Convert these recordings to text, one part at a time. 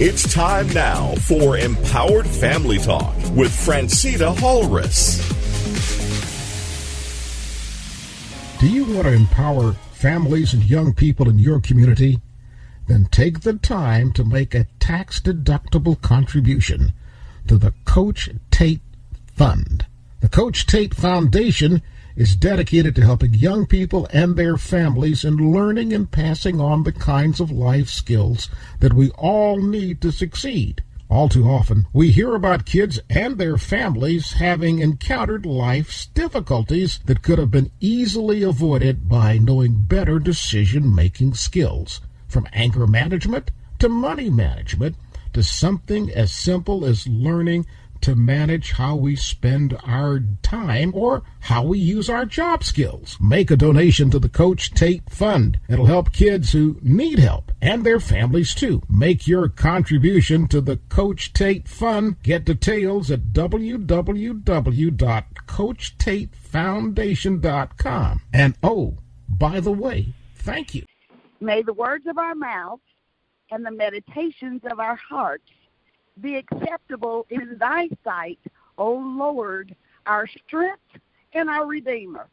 It's time now for Empowered Family Talk with Phrantceena Halres. Do you want to empower families and young people in your community? Then take the time to make a tax-deductible contribution to the Coach Tate Fund. The Coach Tate Foundation is dedicated to helping young people and their families in learning and passing on the kinds of life skills that we all need to succeed. All too often, we hear about kids and their families having encountered life's difficulties that could have been easily avoided by knowing better decision-making skills, from anger management to money management to something as simple as learning to manage how we spend our time or how we use our job skills. Make a donation to the Coach Tate Fund. It'll help kids who need help and their families too. Make your contribution to the Coach Tate Fund. Get details at www.coachtatefoundation.com. And oh, by the way, thank you. May the words of our mouth and the meditations of our hearts be acceptable in thy sight, O Lord, our strength and our Redeemer.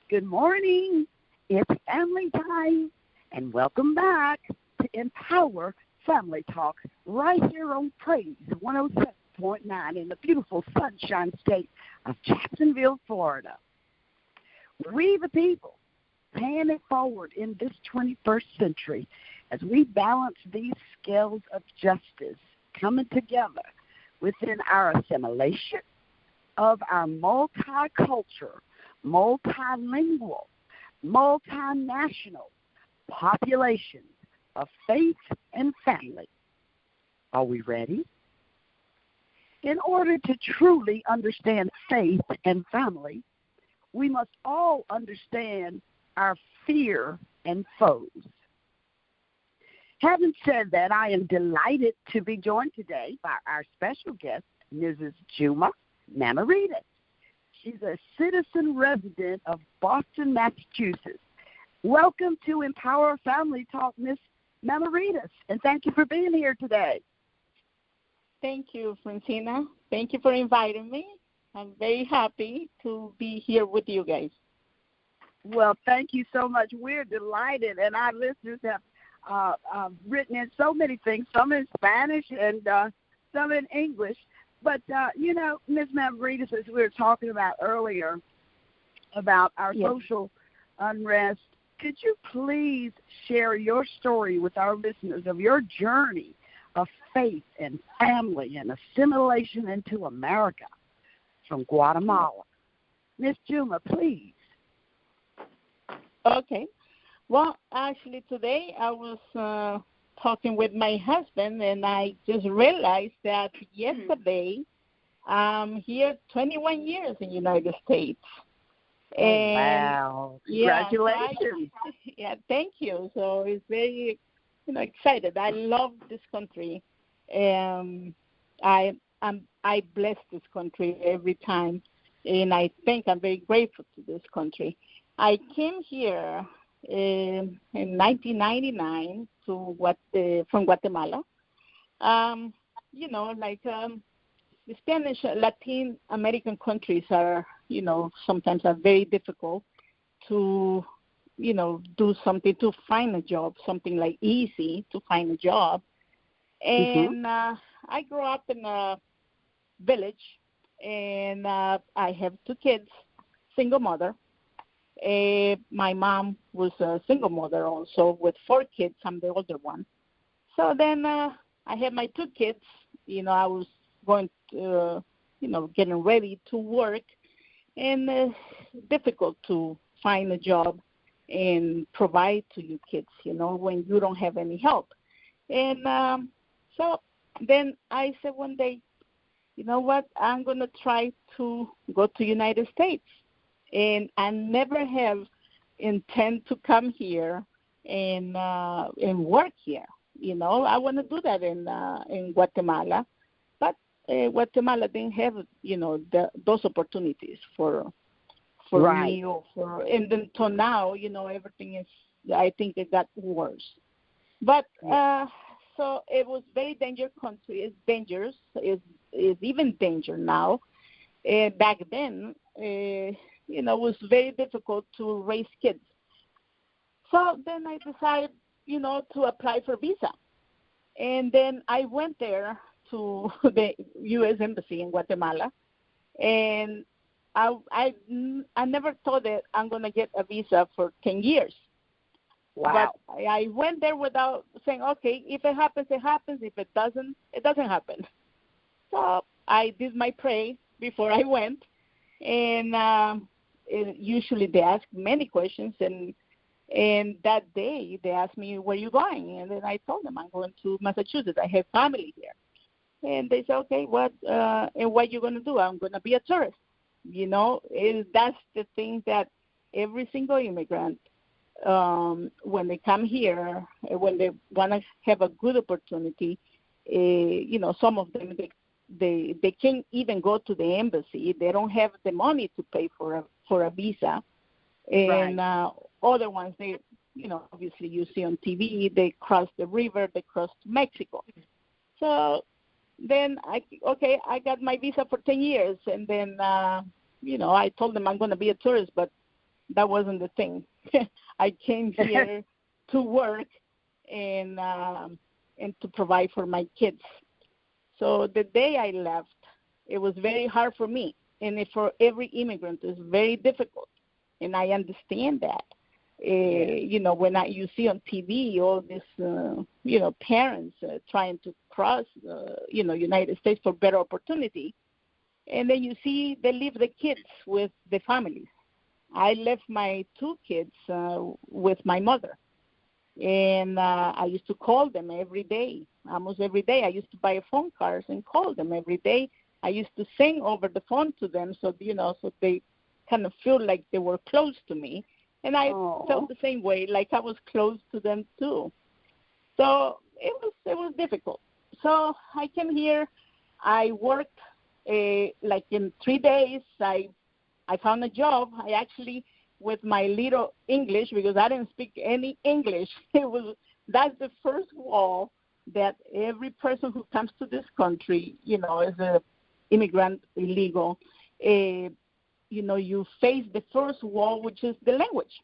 Good morning. It's family time, and welcome back to Empower Family Talk right here on Praise 107.9 in the beautiful Sunshine State of Jacksonville, Florida. We the people paying it forward in this 21st century as we balance these scales of justice coming together within our assimilation of our multicultural, multilingual, multinational population of faith and family. Are we ready? In order to truly understand faith and family, we must all understand our fear and foes. Having said that, I am delighted to be joined today by our special guest, Mrs. Jilma Meimaridis. She's a citizen resident of Boston, Massachusetts. Welcome to Empower Family Talk, Ms. Meimaridis, and thank you for being here today. Thank you, Phrantceena. Thank you for inviting me. I'm very happy to be here with you guys. Well, thank you so much. We're delighted, and our listeners have written in so many things, some in Spanish and some in English. But, Ms. Meimaridis, as we were talking about earlier about our social unrest, could you please share your story with our listeners of your journey of faith and family and assimilation into America from Guatemala? Ms. Jilma, please. Okay. Well, actually, today I was talking with my husband, and I just realized that yesterday I'm here 21 years in the United States. And wow. Congratulations. Thank you. So it's very, excited. I love this country. I bless this country every time, and I think I'm very grateful to this country. I came here in 1999 from Guatemala. The Spanish, Latin American countries are, sometimes are very difficult to, do something to find a job, something like easy to find a job. And I grew up in a village, and I have 2 kids, single mother. My mom was a single mother also with 4 kids. I'm the older one. So then I had my 2 kids. I was going to, getting ready to work. And it's difficult to find a job and provide to your kids, when you don't have any help. And so then I said one day, you know what, I'm going to try to go to United States. And I never have intent to come here and work here. I want to do that in Guatemala, but Guatemala didn't have those opportunities for right. me and then until now everything is, I think it got worse. But so it was very dangerous country. It's dangerous. It's even danger now. Back then, it was very difficult to raise kids. So then I decided, to apply for visa. And then I went there to the U.S. Embassy in Guatemala, and I never thought that I'm going to get a visa for 10 years. Wow. But I went there without saying, okay, if it happens, it happens. If it doesn't happen. So I did my pray before I went, and usually they ask many questions, and that day they asked me, where are you going? And then I told them I'm going to Massachusetts. I have family here. And they said, okay, what are you going to do? I'm going to be a tourist. That's the thing that every single immigrant, when they come here, when they want to have a good opportunity, some of them, they can't even go to the embassy. They don't have the money to pay for a visa. And other ones, they, obviously you see on TV, they cross the river, they cross to Mexico. So then I got my visa for 10 years, and then, I told them I'm going to be a tourist, but that wasn't the thing. I came here to work and to provide for my kids. So the day I left, it was very hard for me, and for every immigrant, it's very difficult, and I understand that. When you see on TV all these, parents trying to cross, United States for better opportunity, and then you see they leave the kids with the families. I left my 2 kids with my mother, and I used to call them every day, almost every day. I used to buy phone cards and call them every day. I used to sing over the phone to them, so they kind of feel like they were close to me. And I felt the same way, like I was close to them too. So it was difficult. So I came here. I worked like in 3 days. I found a job. I actually, with my little English, because I didn't speak any English, that's the first wall that every person who comes to this country, is an immigrant, illegal. You face the first wall, which is the language.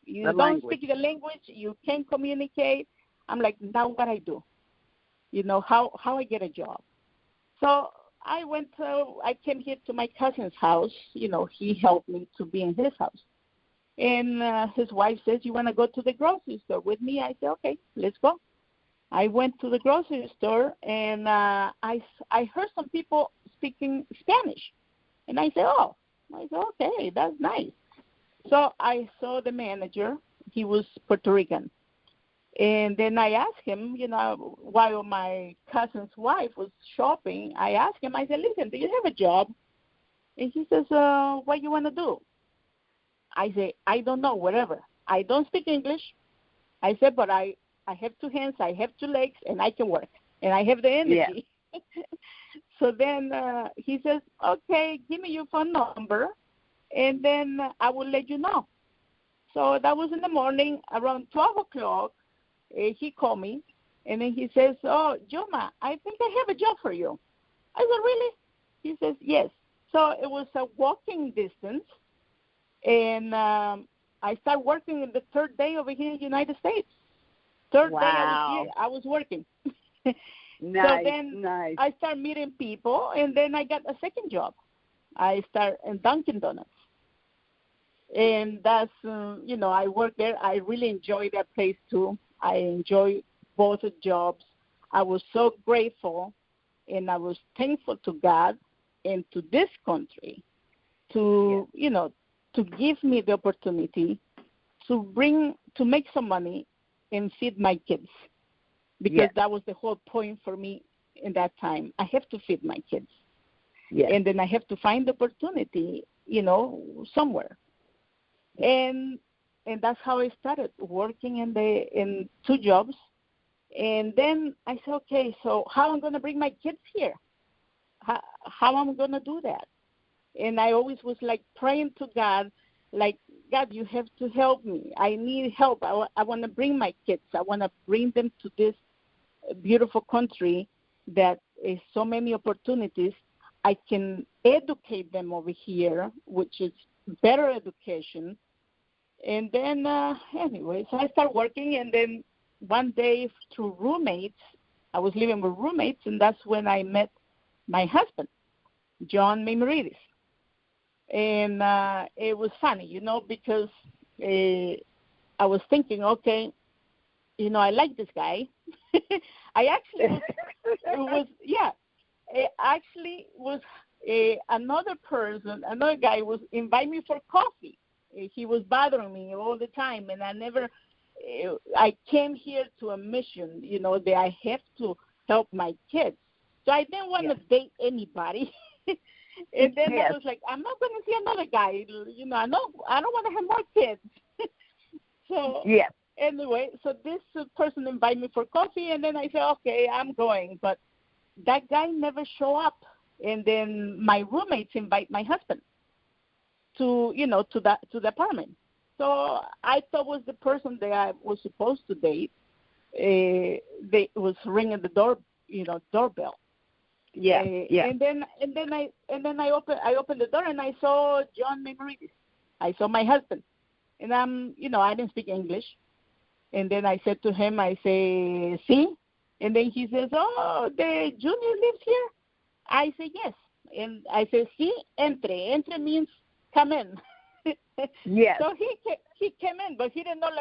You don't speak the language. You can't communicate. I'm like, now what I do? How I get a job. So I came here to my cousin's house. He helped me to be in his house. And his wife says, you want to go to the grocery store with me? I said, okay, let's go. I went to the grocery store, and I heard some people speaking Spanish. And I said, okay, that's nice. So I saw the manager. He was Puerto Rican. And then I asked him, while my cousin's wife was shopping, I asked him, I said, listen, do you have a job? And he says, what do you want to do? I say, I don't know, whatever. I don't speak English. I said, but I have 2 hands, I have 2 legs, and I can work. And I have the energy. Yeah. So then he says, okay, give me your phone number, and then I will let you know. So that was in the morning, around 12 o'clock. He called me, and then he says, oh, Jilma, I think I have a job for you. I said, really? He says, yes. So it was a walking distance, and I started working in the 3rd day over here in the United States. 3rd day I was working. Nice, so then I started meeting people, and then I got a second job. I started in Dunkin' Donuts. And that's, I work there. I really enjoy that place, too. I enjoy both jobs. I was so grateful, and I was thankful to God and to this country to give me the opportunity to make some money and feed my kids. Because that was the whole point for me in that time. I have to feed my kids. Yes. And then I have to find the opportunity, somewhere. And that's how I started working in 2 jobs. And then I said, okay, so how am I going to bring my kids here? How am I going to do that? And I always was like praying to God, like, God, you have to help me. I need help. I want to bring my kids. I want to bring them to this beautiful country that is so many opportunities. I can educate them over here, which is better education. And then, anyway, so I started working, and then one day through roommates, I was living with roommates, and that's when I met my husband, Jilma Meimaridis. And it was funny, because I was thinking, okay, I like this guy. I actually another guy was inviting me for coffee. He was bothering me all the time, and I came here to a mission, that I have to help my kids. So I didn't want to date anybody. And then I was like, I'm not going to see another guy. I don't want to have more kids. So anyway, so this person invited me for coffee, and then I said, okay, I'm going. But that guy never showed up. And then my roommates invite my husband to the apartment. So I thought was the person that I was supposed to date. They was ringing the doorbell. And then I opened the door, and I saw Jilma Meimaridis. I saw my husband, and I didn't speak English. And then I said to him, I say, "Sí?" And then he says, "Oh, the junior lives here." I say, "Yes." And I say, "Sí, entre." Entre means come in. Yes. So he came in, but he didn't know,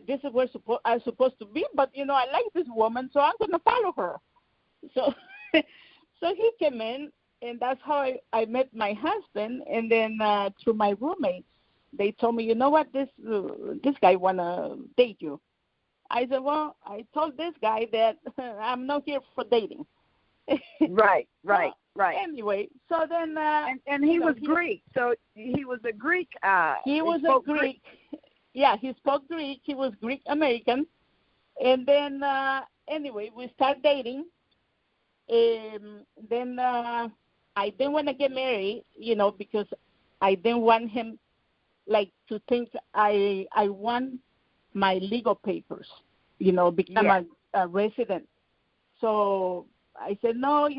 this is where I'm supposed to be. But I like this woman, so I'm gonna follow her. So he came in, and that's how I met my husband. And then through my roommates, they told me, you know what, this guy wanna date you. I said, well, I told this guy that I'm not here for dating. Right. Anyway, so then and he was Greek, so he was a Greek. He was a Greek. Yeah, he spoke Greek. He was Greek American, and then anyway, we started dating. Then I didn't want to get married, because I didn't want him to think I want my legal papers, become a resident. So I said, no,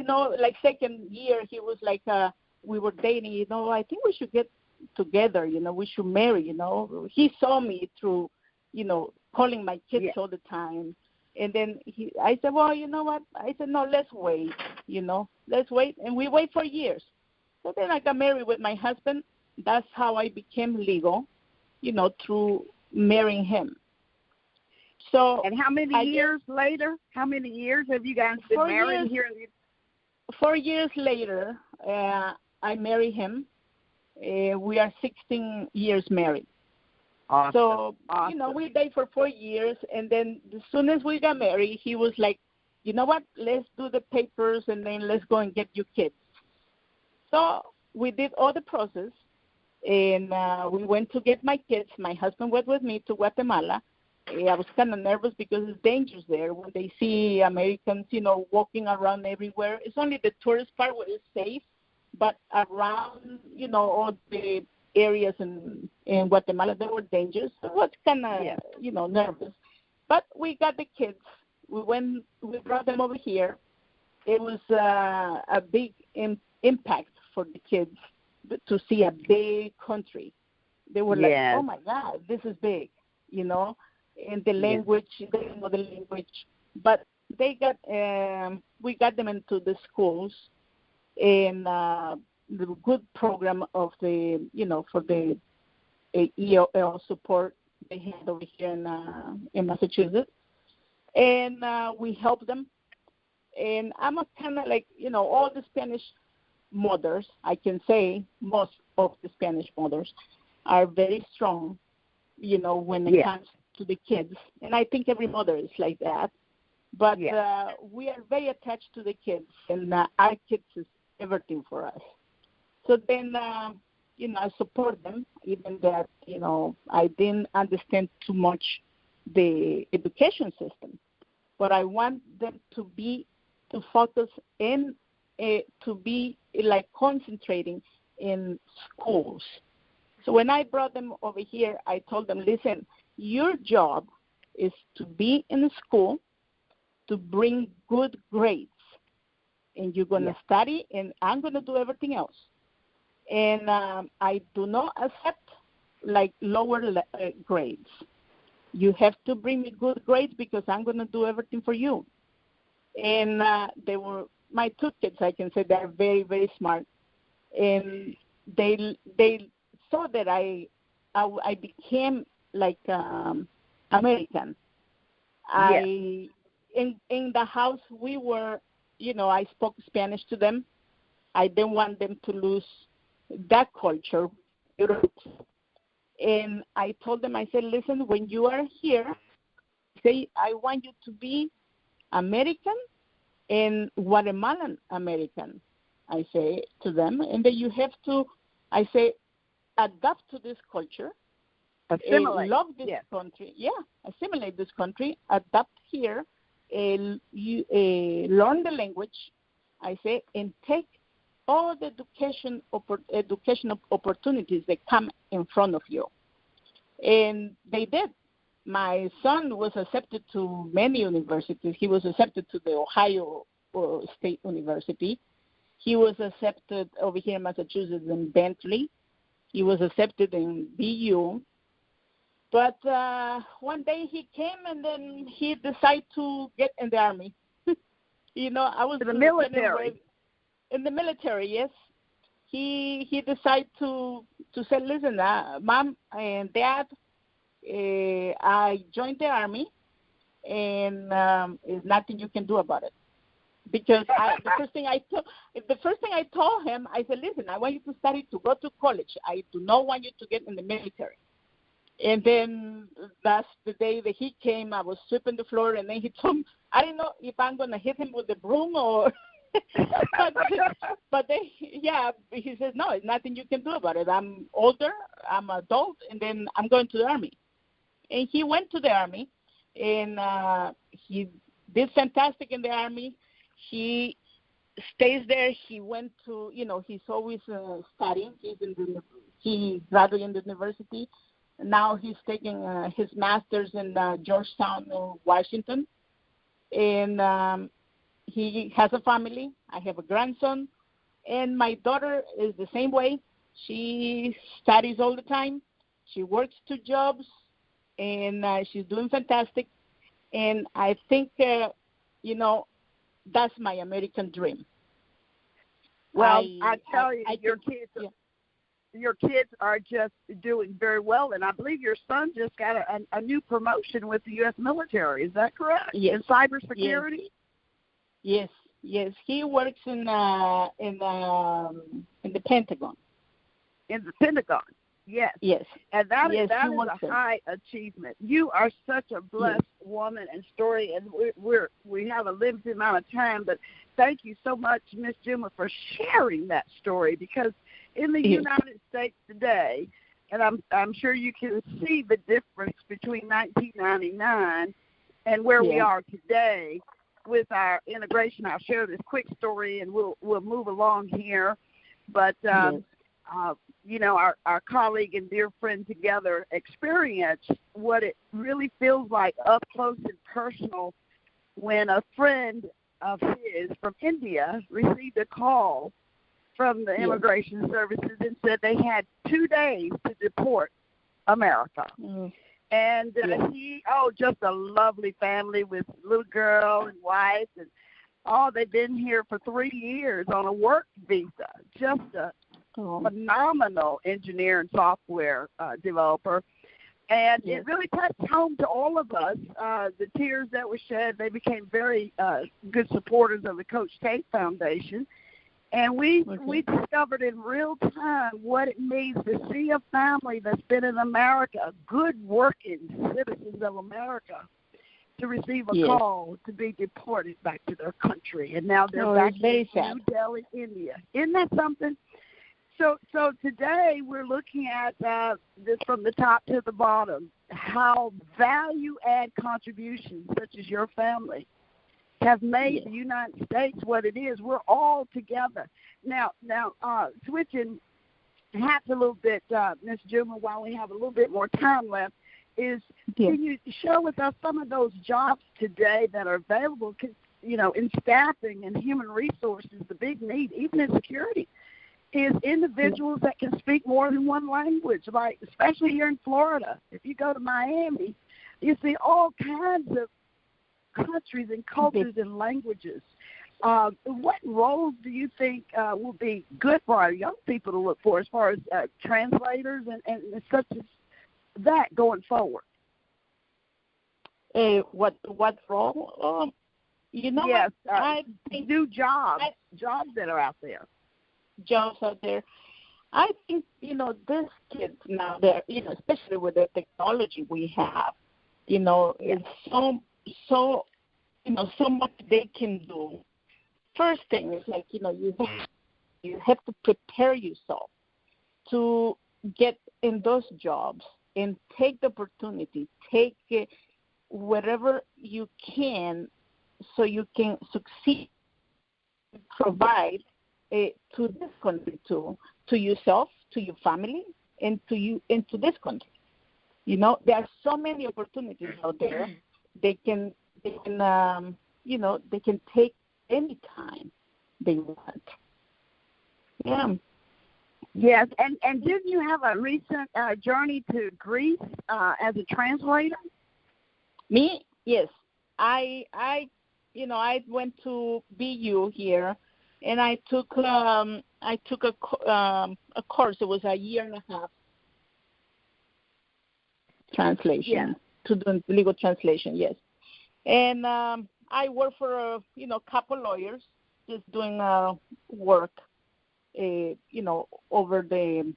second year, he was like, we were dating, I think we should get together, we should marry, He saw me through, calling my kids all the time. And then I said, well, you know what? I said, no, let's wait, let's wait. And we wait for years. So then I got married with my husband. That's how I became legal, through marrying him. So, and how many years later? How many years have you guys been married here? 4 years later, I married him. We are 16 years married. Awesome. So, awesome. We dated for 4 years, and then as soon as we got married, he was like, you know what, let's do the papers, and then let's go and get you kids. So we did all the process, and we went to get my kids. My husband went with me to Guatemala. I was kind of nervous because it's dangerous there when they see Americans, walking around everywhere. It's only the tourist part where it's safe, but around, all the areas in Guatemala, they were dangerous. So I was kind of, nervous. But we got the kids. We brought them over here. It was a big impact for the kids to see a big country. They were like, oh, my God, this is big, And the language, they didn't know the language. But they got, we got them into the schools and the good program of the, for the EOL support they had over here in Massachusetts. And we helped them. And I'm kind of like, all the Spanish mothers, I can say most of the Spanish mothers are very strong, when it comes to the kids. And I think every mother is like that. But we are very attached to the kids, and our kids is everything for us. So then, I support them, even that, I didn't understand too much the education system. But I want them to focus in, to be like concentrating in schools. So when I brought them over here, I told them, listen, your job is to be in the school to bring good grades, and you're going to study, and I'm going to do everything else. And I do not accept, like, lower grades. You have to bring me good grades because I'm going to do everything for you. And they were my two kids, I can say. They're very, very smart. And they saw that I became like American. In the house we were, I spoke Spanish to them. I didn't want them to lose that culture. And I told them, I said, listen, when you are here, I want you to be American and Guatemalan American, I say to them. And then you have to, I say, adapt to this culture. Assimilate. Love this country. Yeah, assimilate this country, adapt here, learn the language, I say, and take all the educational opportunities that come in front of you. And they did. My son was accepted to many universities. He was accepted to the Ohio State University. He was accepted over here in Massachusetts in Bentley. He was accepted in BU. But one day he came and then he decided to get in the Army. I was in the military. In the military, yes. He decided to say, listen, Mom and Dad, I joined the Army, and there's nothing you can do about it. Because the first thing I told him, I said, listen, I want you to study to go to college. I do not want you to get in the military. And then that's the day that he came. I was sweeping the floor, and then he told me, I didn't know if I'm going to hit him with the broom or but then, he says, no, there's nothing you can do about it. I'm older, I'm adult, and then I'm going to the Army. And he went to the Army, and he did fantastic in the Army. He stays there. He went to, he's always studying. He graduated in the university. Now he's taking his master's in Georgetown, Washington. And he has a family. I have a grandson. And my daughter is the same way. She studies all the time. She works 2 jobs, and she's doing fantastic. And I think, that's my American dream. Well, I tell you, your kids are just doing very well, and I believe your son just got a new promotion with the U.S. military. Is that correct? Yes. In cybersecurity? Yes. He works in the Pentagon. In the Pentagon. Yes. And that is a high achievement. You are such a blessed woman and story, and we have a limited amount of time, but thank you so much, Miss Jilma, for sharing that story, because in the United States today, and I'm sure you can see the difference between 1999 and where we are today with our integration. I'll share this quick story, and we'll move along here, but our colleague and dear friend together experienced what it really feels like up close and personal when a friend of his from India received a call from the immigration services and said they had 2 days to deport America. And just a lovely family with little girl and wife, and they've been here for 3 years on a work visa. Just a phenomenal engineer and software developer. And it really touched home to all of us, the tears that were shed. They became very good supporters of the Coach Tate Foundation. And we discovered in real time what it means to see a family that's been in America, good working citizens of America, to receive a call to be deported back to their country. And now they're back in New Delhi, India. Isn't that something? So today we're looking at this from the top to the bottom, how value-add contributions such as your family have made the United States what it is. We're all together. Now, switching hats a little bit, Ms. Jilma, while we have a little bit more time left, Can you share with us some of those jobs today that are available? Because, in staffing and human resources, the big need, even in security, is individuals that can speak more than one language, like especially here in Florida. If you go to Miami, you see all kinds of countries and cultures and languages. What roles do you think will be good for our young people to look for as far as translators and such as that going forward? What role? Yes, I think new jobs that are out there. Jobs out there. I think, these kids now, they're, especially with the technology we have, it's so much they can do. First thing is like, you have to prepare yourself to get in those jobs and take the opportunity, take whatever you can so you can succeed, provide to this country to yourself, to your family, and to this country. There are so many opportunities out there. They can take any time they want. Yeah. Yes, and didn't you have a recent journey to Greece as a translator? Me? Yes. I went to BU here, and I took a course. It was a year and a half translation to do legal translation. Yes, and I worked for a couple lawyers, just doing work, over doing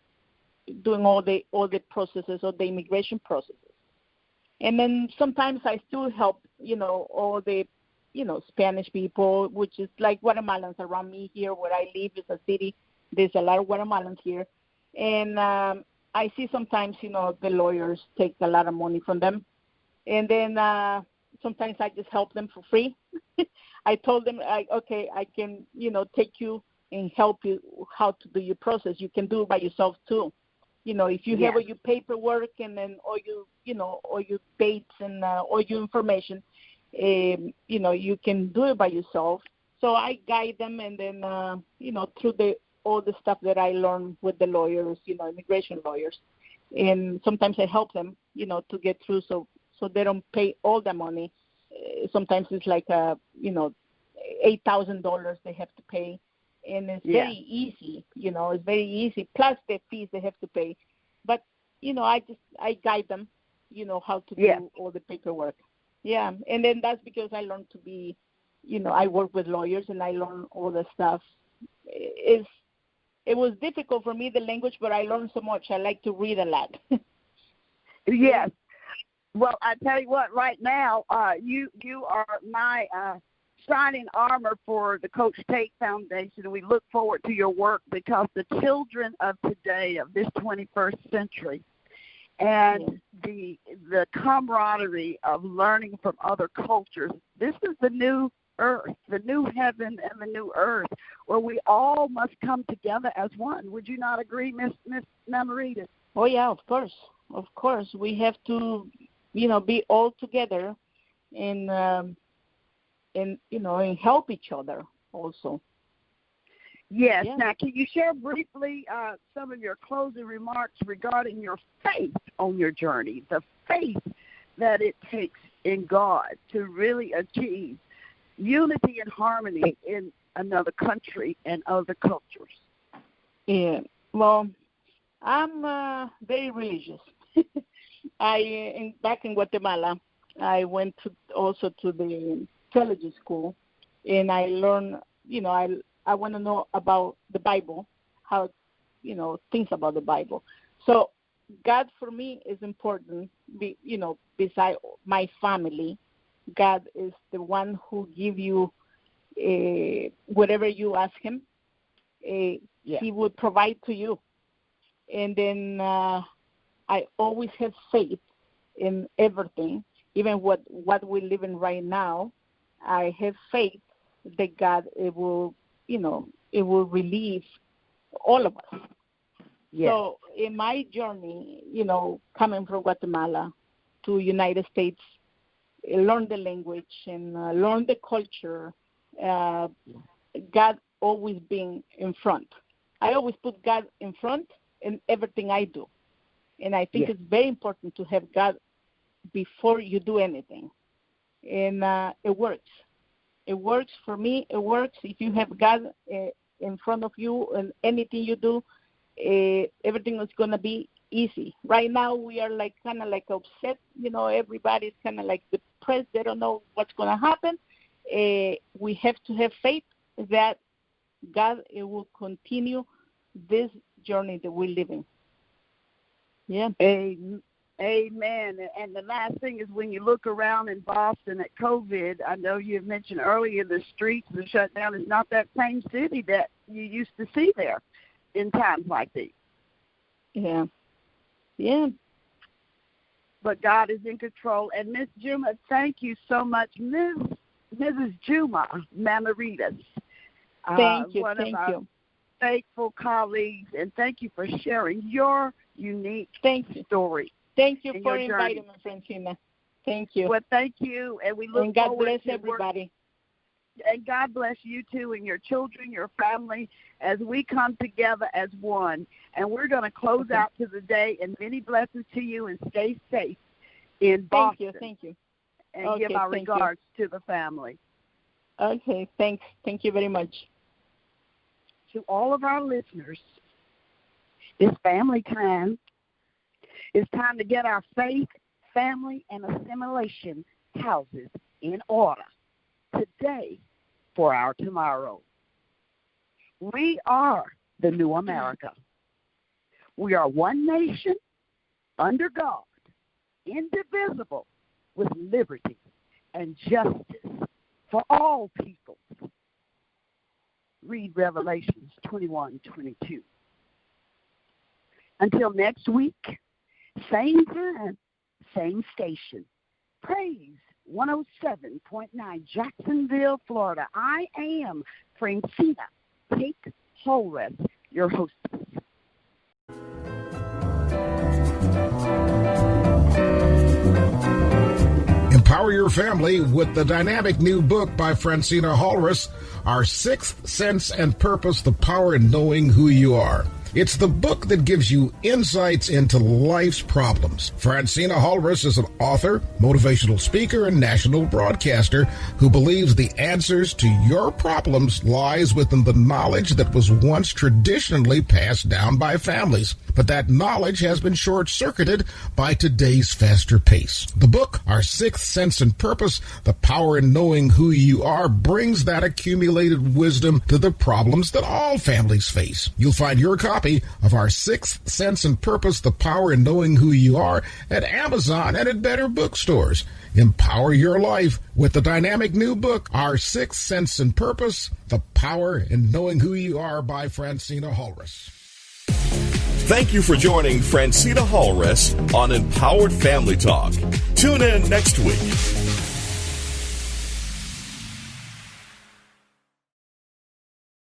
all the processes of the immigration processes. And then sometimes I still help, all the, Spanish people, which is like Guatemalans around me here where I live. It's a city. There's a lot of Guatemalans here. And I see sometimes, the lawyers take a lot of money from them. And then sometimes I just help them for free. I told them, I can, take you and help you how to do your process. You can do it by yourself too. If you have all your paperwork and then all your dates and all your information, you can do it by yourself. So I guide them, and then, through all the stuff that I learned with the lawyers, immigration lawyers. And sometimes I help them, to get through so they don't pay all the money. Sometimes it's like, $8,000 they have to pay. And it's very easy, it's very easy, plus the fees they have to pay. But, I guide them, how to do all the paperwork. Yeah, and then that's because I learned to be, I work with lawyers and I learn all the stuff. It was difficult for me, the language, but I learned so much. I like to read a lot. Yes. Well, I tell you what, right now, you are my shining armor for the Coach Tate Foundation, and we look forward to your work because the children of today, of this 21st century, and the camaraderie of learning from other cultures, this is the new earth, the new heaven and the new earth, where we all must come together as one. Would you not agree, Miss Meimaridis? Oh, yeah, of course. Of course. We have to, be all together and help each other also. Yes. Yeah. Now, can you share briefly some of your closing remarks regarding your faith on your journey, the faith that it takes in God to really achieve unity and harmony in another country and other cultures? Yeah. Well, I'm very religious. Back in Guatemala, I went also to the theology school, and I learned, I want to know about the Bible, how, things about the Bible. So God for me is important, beside my family. God is the one who give you whatever you ask him, he would provide to you. And then I always have faith in everything, even what we live in right now. I have faith that God will relieve all of us. Yes. So in my journey, coming from Guatemala, to United States, learn the language and learn the culture, God always being in front. I always put God in front in everything I do. And I think it's very important to have God before you do anything. And it works. It works for me. It works if you have God in front of you and anything you do, everything is going to be easy. Right now we are like kind of like upset. Everybody's kind of like depressed. They don't know what's going to happen. We have to have faith that God will continue this journey that we're living. Yeah. Amen. And the last thing is, when you look around in Boston at COVID, I know you had mentioned earlier the streets are shut down. It's not that same city that you used to see there in times like these. Yeah. Yeah. But God is in control. And Miss Jilma, thank you so much. Mrs. Jilma Meimaridis. Thank you. One Thank of our you. faithful colleagues, and thank you for sharing your unique story. Thank you for inviting me, Phrantceena. Thank you. Well, thank you, and we look and God forward bless to everybody. And God bless you too, and your children, your family, as we come together as one. And we're going to close out to the day, and many blessings to you, and stay safe in Boston. Thank you. And give our regards to the family. Okay, thanks. Thank you very much. To all of our listeners, it's family time. It's time to get our faith, family, and assimilation houses in order today for our tomorrow. We are the new America. We are one nation under God, indivisible, with liberty and justice for all people. Read Revelations 21:22. Until next week, same time, same station. Praise 107.9 Jacksonville, Florida. I am Phrantceena T, Halres, your hostess. Empower your family with the dynamic new book by Phrantceena Halres, Our Sixth Sense and Purpose, The Power in Knowing Who You Are. It's the book that gives you insights into life's problems. Phrantceena Halres is an author, motivational speaker, and national broadcaster who believes the answers to your problems lies within the knowledge that was once traditionally passed down by families. But that knowledge has been short-circuited by today's faster pace. The book, Our Sixth Sense and Purpose, The Power in Knowing Who You Are, brings that accumulated wisdom to the problems that all families face. You'll find your copy of Our Sixth Sense and Purpose, The Power in Knowing Who You Are at Amazon and at better bookstores. Empower your life with the dynamic new book, Our Sixth Sense and Purpose, The Power in Knowing Who You Are by Phrantceena Halres. Thank you for joining Phrantceena Halres on Empowered Family Talk. Tune in next week.